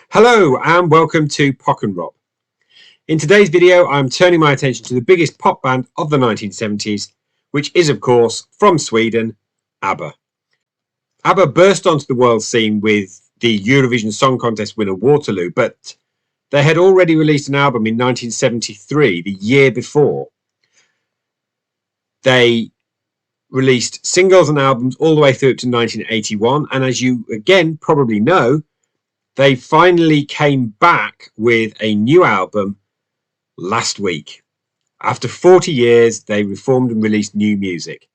Hello and welcome to Pockenrop. In today's video, I'm turning my attention to the biggest pop band of the 1970s, which is of course from Sweden, Abba. Abba burst onto the world scene with the Eurovision Song Contest winner Waterloo, but they had already released an album in 1973, the year before. They released singles and albums all the way through to 1981, and as you again probably know, they finally came back with a new album last week. After 40 years, they reformed and released new music.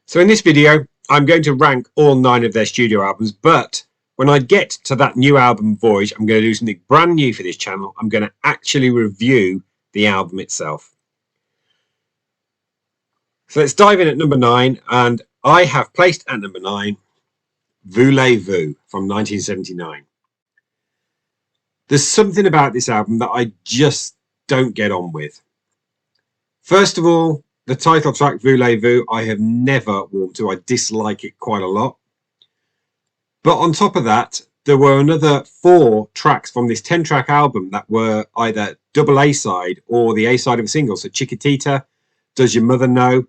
So in this video, I'm going to rank all 9 of their studio albums, but when I get to that new album, Voyage, I'm going to do something brand new for this channel. I'm going to actually review the album itself. So let's dive in at number 9, and I have placed at number 9, Voulezvous from 1979. There's something about this album that I just don't get on with. First of all, the title track, Voulezvous, I have never warmed to. I dislike it quite a lot. But on top of that, there were another 4 tracks from this 10-track album that were either double A-side or the A-side of a single. So Chiquitita, Does Your Mother Know,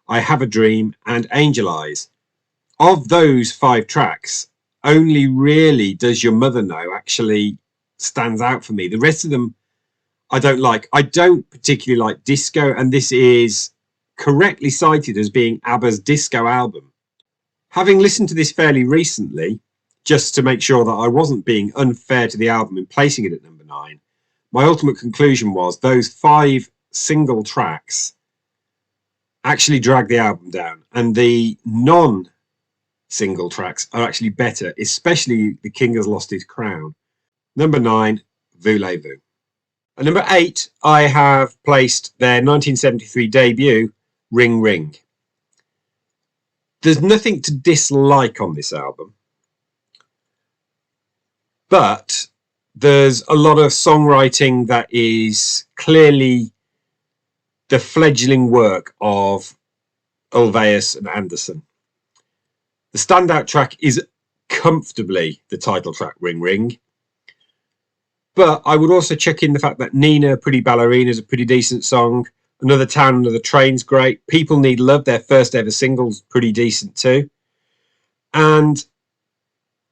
I Have a Dream, and Angel Eyes. Of those 5 tracks, only really Does Your Mother Know actually stands out for me. The rest of them I don't like. I don't particularly like disco, and this is correctly cited as being ABBA's disco album. Having listened to this fairly recently, just to make sure that I wasn't being unfair to the album in placing it at number 9, my ultimate conclusion was those 5 single tracks actually drag the album down, and the non-single tracks are actually better, especially The King Has Lost His Crown. Number 9, Voulezvous. At number 8, I have placed their 1973 debut, Ring Ring. There's nothing to dislike on this album, but there's a lot of songwriting that is clearly the fledgling work of Ulvaeus and Anderson. The standout track is comfortably the title track, Ring Ring. But I would also check in the fact that Nina, Pretty Ballerina is a pretty decent song. Another Town, Another Train's great. People Need Love, their first ever single's pretty decent too. And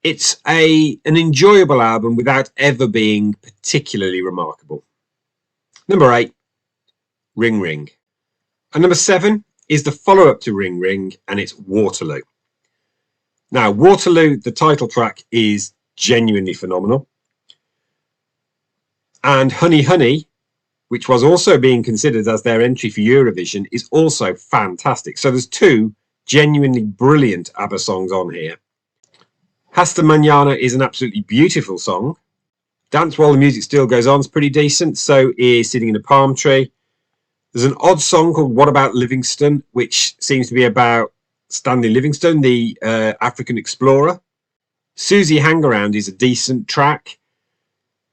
it's an enjoyable album without ever being particularly remarkable. Number 8, Ring Ring. And number 7 is the follow-up to Ring Ring, and it's Waterloo. Now, Waterloo, the title track, is genuinely phenomenal. And Honey Honey, which was also being considered as their entry for Eurovision, is also fantastic. So there's 2 genuinely brilliant ABBA songs on here. Hasta Mañana is an absolutely beautiful song. Dance While the Music Still Goes On is pretty decent. So is Sitting in a Palm Tree. There's an odd song called What About Livingston, which seems to be about Stanley Livingstone, the African explorer. Susie Hangaround is a decent track.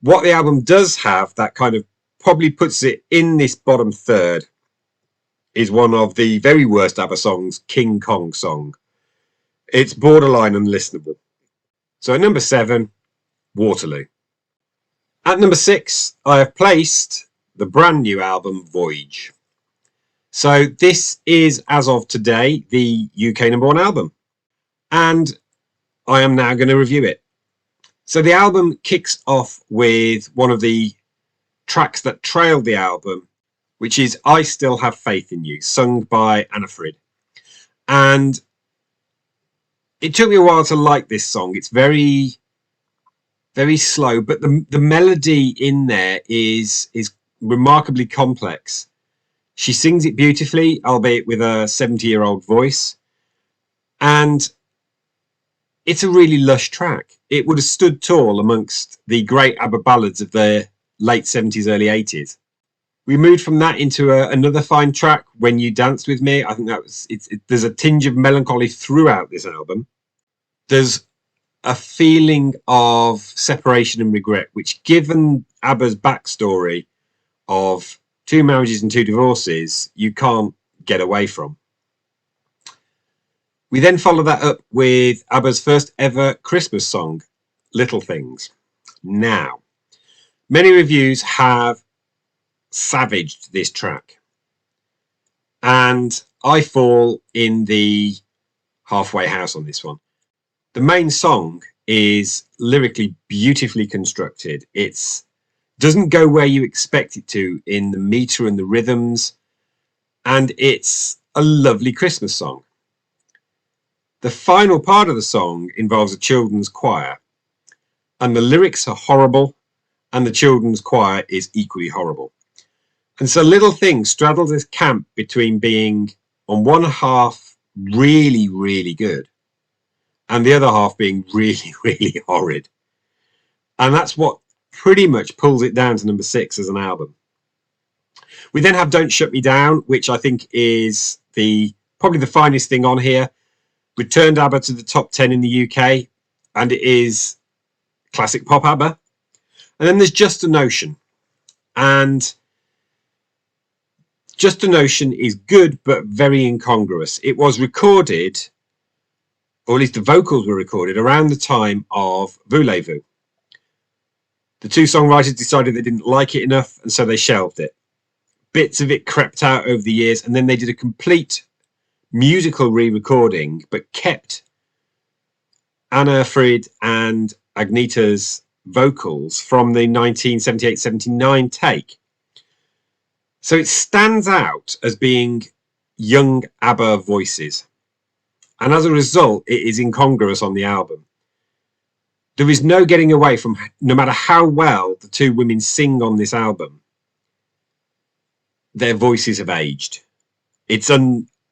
What the album does have that kind of probably puts it in this bottom third is one of the very worst ABBA songs, King Kong Song. It's borderline unlistenable. So at number 7, Waterloo. At number 6, I have placed the brand new album, Voyage. So this is, as of today, the UK number 1 album. And I am now going to review it. So the album kicks off with one of the tracks that trailed the album, which is I Still Have Faith in You, sung by Anna Frid. And it took me a while to like this song. It's very, very slow, but the melody in there is remarkably complex. She sings it beautifully, albeit with a 70-year-old voice. And it's a really lush track. It would have stood tall amongst the great ABBA ballads of the late 70s, early 80s. We moved from that into another fine track, When You Danced With Me. I think that was there's a tinge of melancholy throughout this album. There's a feeling of separation and regret, which, given ABBA's backstory of 2 marriages and 2 divorces, you can't get away from. We then follow that up with ABBA's first ever Christmas song, Little Things. Now, many reviews have savaged this track, and I fall in the halfway house on this one. The main song is lyrically beautifully constructed. It doesn't go where you expect it to in the meter and the rhythms, and it's a lovely Christmas song. The final part of the song involves a children's choir, and the lyrics are horrible, and the children's choir is equally horrible. And so Little Thing straddles this camp between being on one half really, really good and the other half being really, really horrid. And that's what pretty much pulls it down to number 6 as an album. We then have Don't Shut Me Down, which I think is probably the finest thing on here. Returned ABBA to the top 10 in the UK, and it is classic pop ABBA. And then there's Just a Notion. And Just a Notion is good, but very incongruous. It was recorded, or at least the vocals were recorded, around the time of Voulezvous. The two songwriters decided they didn't like it enough, and so they shelved it. Bits of it crept out over the years, and then they did a complete musical re-recording, but kept Anna Frid and Agneta's vocals from the 1978-79 take. So it stands out as being young ABBA voices. And as a result, it is incongruous on the album. There is no getting away from, no matter how well the two women sing on this album, their voices have aged. It's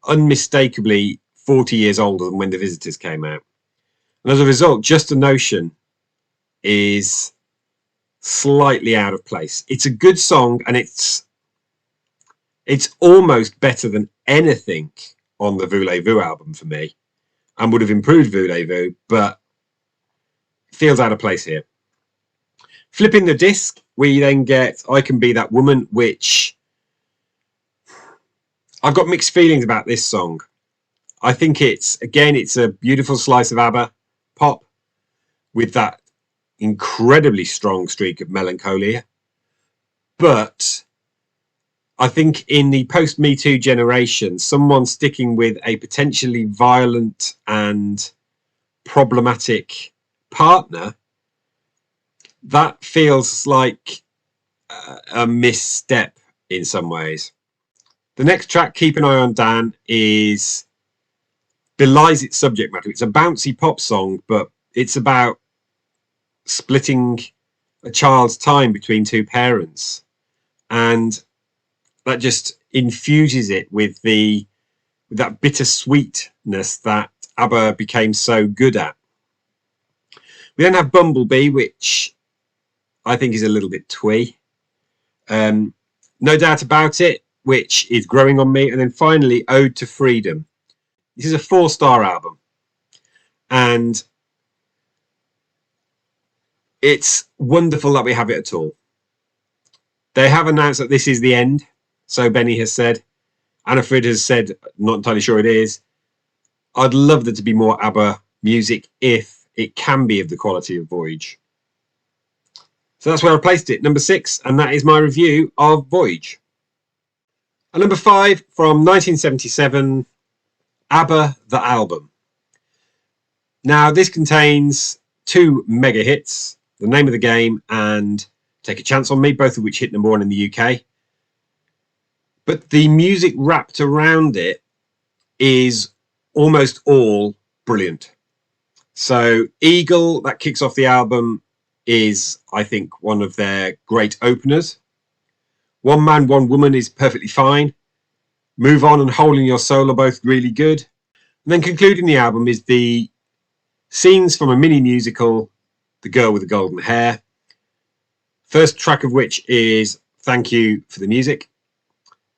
unmistakably 40 years older than when The Visitors came out. And as a result, Just a Notion is slightly out of place. It's a good song, and it's almost better than anything on the Voulezvous album for me, and would have improved Voulezvous, but feels out of place here. Flipping the disc, we then get I Can Be That Woman, which I've got mixed feelings about this song. I think it's a beautiful slice of ABBA pop with that incredibly strong streak of melancholia. But I think in the post-Me Too generation, someone sticking with a potentially violent and problematic partner, that feels like a misstep in some ways. The next track, Keep an Eye on Dan, belies its subject matter. It's a bouncy pop song, but it's about splitting a child's time between two parents, and that just infuses it with that bittersweetness that ABBA became so good at. We then have Bumblebee, which I think is a little bit twee. No Doubt About It, which is growing on me. And then finally, Ode to Freedom. This is a 4-star album, and it's wonderful that we have it at all. They have announced that this is the end, so Benny has said. Anna Frid has said, not entirely sure it is. I'd love there to be more ABBA music if it can be of the quality of Voyage. So that's where I placed it, number 6, and that is my review of Voyage. And number 5, from 1977, Abba the Album. Now, this contains 2 mega hits, The Name of the Game and Take a Chance on Me, both of which hit number 1 in the UK. But the music wrapped around it is almost all brilliant. So Eagle, that kicks off the album, is, I think, one of their great openers. One Man, One Woman is perfectly fine. Move On and Holding Your Soul are both really good. And then concluding the album is the scenes from a mini musical, The Girl with the Golden Hair. First track of which is Thank You for the Music.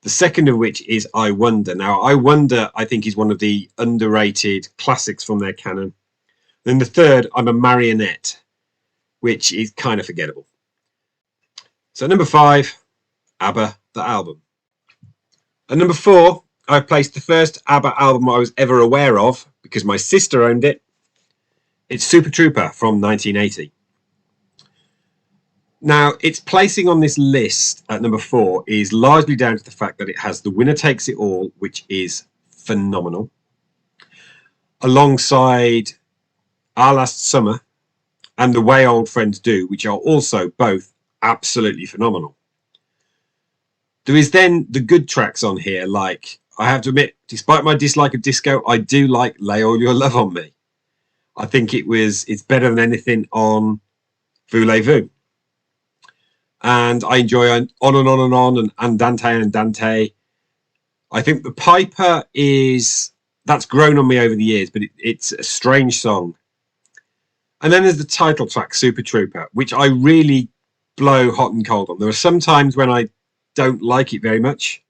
The second of which is I Wonder. Now, I Wonder, I think, is one of the underrated classics from their canon. Then the third, I'm a Marionette, which is kind of forgettable. So number 5, ABBA the Album. At number 4, I placed the first ABBA album I was ever aware of because my sister owned it. It's Super Trouper from 1980. Now, its placing on this list at number 4 is largely down to the fact that it has The Winner Takes It All, which is phenomenal, alongside Our Last Summer and The Way Old Friends Do, which are also both absolutely phenomenal. There is then the good tracks on here, like, I have to admit, despite my dislike of disco, I do like Lay All Your Love on Me. I think it's better than anything on Voulezvous. And I enjoy On and On and On and Andante. I think the Piper that's grown on me over the years, but it's a strange song. And then there's the title track, Super Trouper, which I really blow hot and cold on. There are some times when I don't like it very much,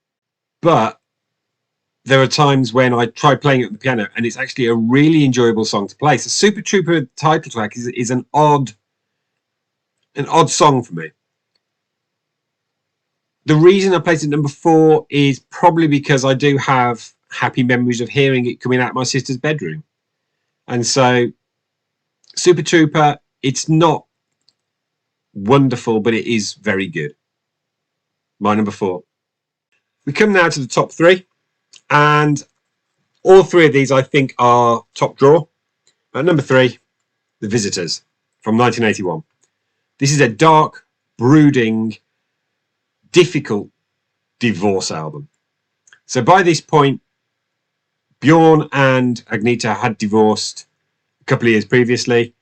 but there are times when I try playing it on the piano and it's actually a really enjoyable song to play. So Super Trouper title track is an odd song for me. The reason I placed it number 4 is probably because I do have happy memories of hearing it coming out of my sister's bedroom. And so Super Trouper, it's not wonderful, but it is very good. My number 4. We come now to the top 3, and all 3 of these I think are top draw. At number 3, The Visitors from 1981. This is a dark, brooding, difficult divorce album. So by this point, Bjorn and Agneta had divorced a couple of years previously,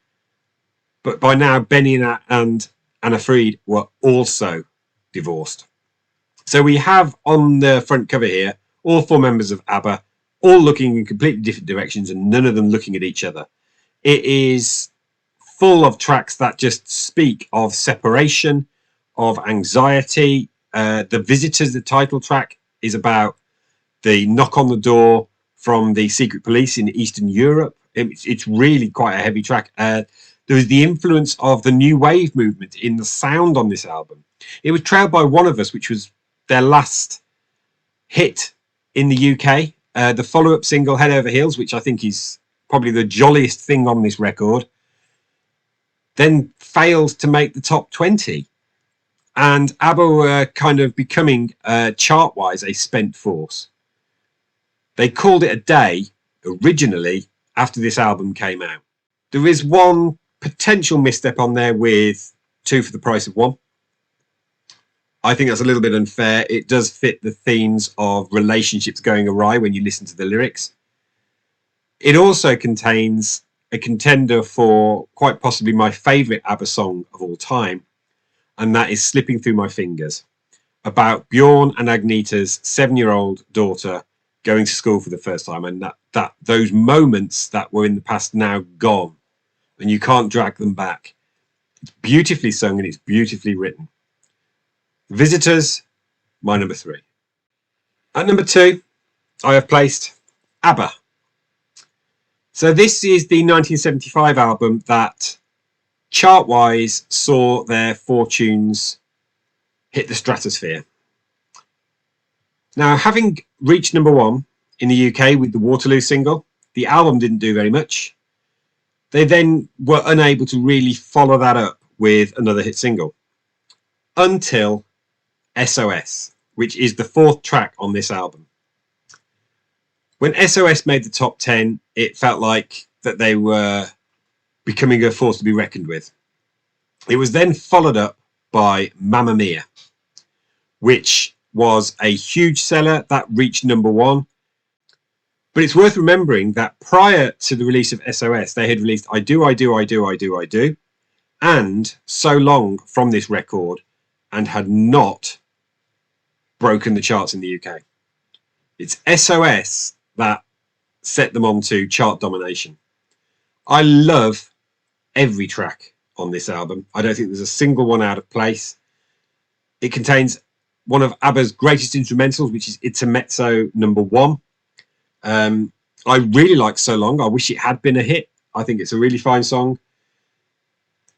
but by now Benny and Anna Fried were also divorced. So we have on the front cover here all 4 members of ABBA, all looking in completely different directions and none of them looking at each other. It is full of tracks that just speak of separation, of anxiety. The Visitors, the title track, is about the knock on the door from the secret police in Eastern Europe. It's really quite a heavy track. There was the influence of the new wave movement in the sound on this album. It was trailed by One of Us, which was their last hit in the UK. The follow-up single, Head Over Heels, which I think is probably the jolliest thing on this record, then failed to make the top 20. And ABBA were kind of becoming, chart-wise, a spent force. They called it a day, originally, after this album came out. There is one potential misstep on there with 2 for the Price of 1. I think that's a little bit unfair. It does fit the themes of relationships going awry when you listen to the lyrics. It also contains a contender for quite possibly my favourite ABBA song of all time, and that is Slipping Through My Fingers, about Bjorn and Agneta's 7-year-old daughter going to school for the first time, and that those moments that were in the past now gone, and you can't drag them back. It's beautifully sung and it's beautifully written. Visitors, my number 3. At number 2, I have placed ABBA. So this is the 1975 album that chart-wise saw their fortunes hit the stratosphere. Now, having reached number 1 in the UK with the Waterloo single, the album didn't do very much. They then were unable to really follow that up with another hit single until SOS, which is the 4th track on this album. When SOS made the top 10, it felt like that they were becoming a force to be reckoned with. It was then followed up by Mamma Mia, which was a huge seller that reached number 1. But it's worth remembering that prior to the release of SOS, they had released I Do, I Do, I Do, I Do, I Do, and So Long from this record, and had not broken the charts in the UK. It's SOS that set them on to chart domination. I love every track on this album. I don't think there's a single one out of place. It contains one of ABBA's greatest instrumentals, which is It's a Mezzo number 1. I really like So Long. I wish it had been a hit. I think it's a really fine song.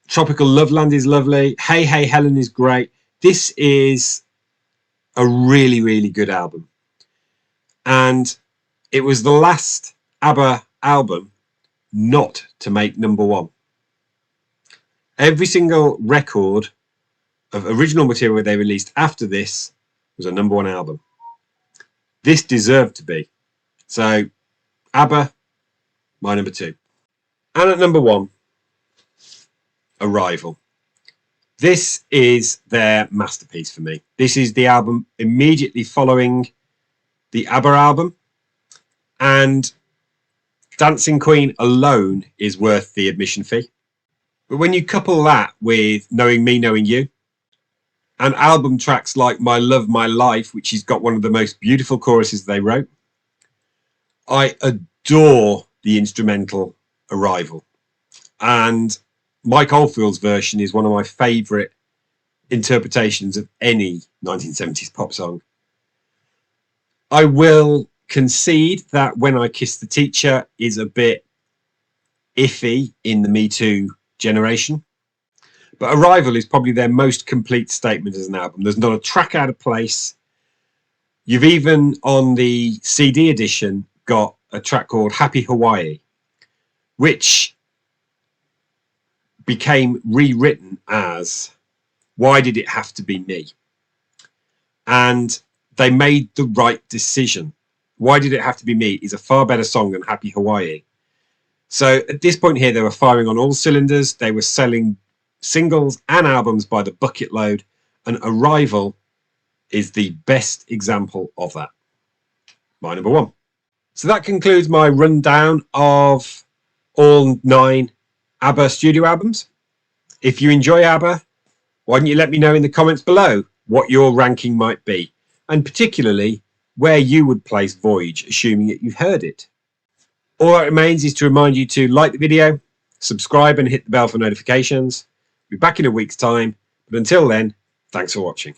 Tropical Loveland is lovely. Hey Hey Helen is great. This is a really, really good album. And it was the last ABBA album not to make number 1. Every single record of original material they released after this was a #1 album. This deserved to be. So, ABBA, my number 2. And at number 1, Arrival. This is their masterpiece for me. This is the album immediately following the ABBA album, and Dancing Queen alone is worth the admission fee. But when you couple that with Knowing Me, Knowing You, and album tracks like My Love, My Life, which has got one of the most beautiful choruses they wrote, I adore the instrumental Arrival. And Mike Oldfield's version is one of my favourite interpretations of any 1970s pop song. I will concede that When I Kissed the Teacher is a bit iffy in the Me Too generation, but Arrival is probably their most complete statement as an album. There's not a track out of place. You've even on the CD edition got a track called Happy Hawaii, which became rewritten as Why Did It Have to Be Me? And they made the right decision. Why Did It Have to Be Me is a far better song than Happy Hawaii. So at this point here, they were firing on all cylinders. They were selling singles and albums by the bucket load, and Arrival is the best example of that. My number 1. So that concludes my rundown of all 9 ABBA studio albums. If you enjoy ABBA, why don't you let me know in the comments below what your ranking might be, and particularly where you would place Voyage, assuming that you've heard it. All that remains is to remind you to like the video, subscribe and hit the bell for notifications. We'll be back in a week's time, but until then, thanks for watching.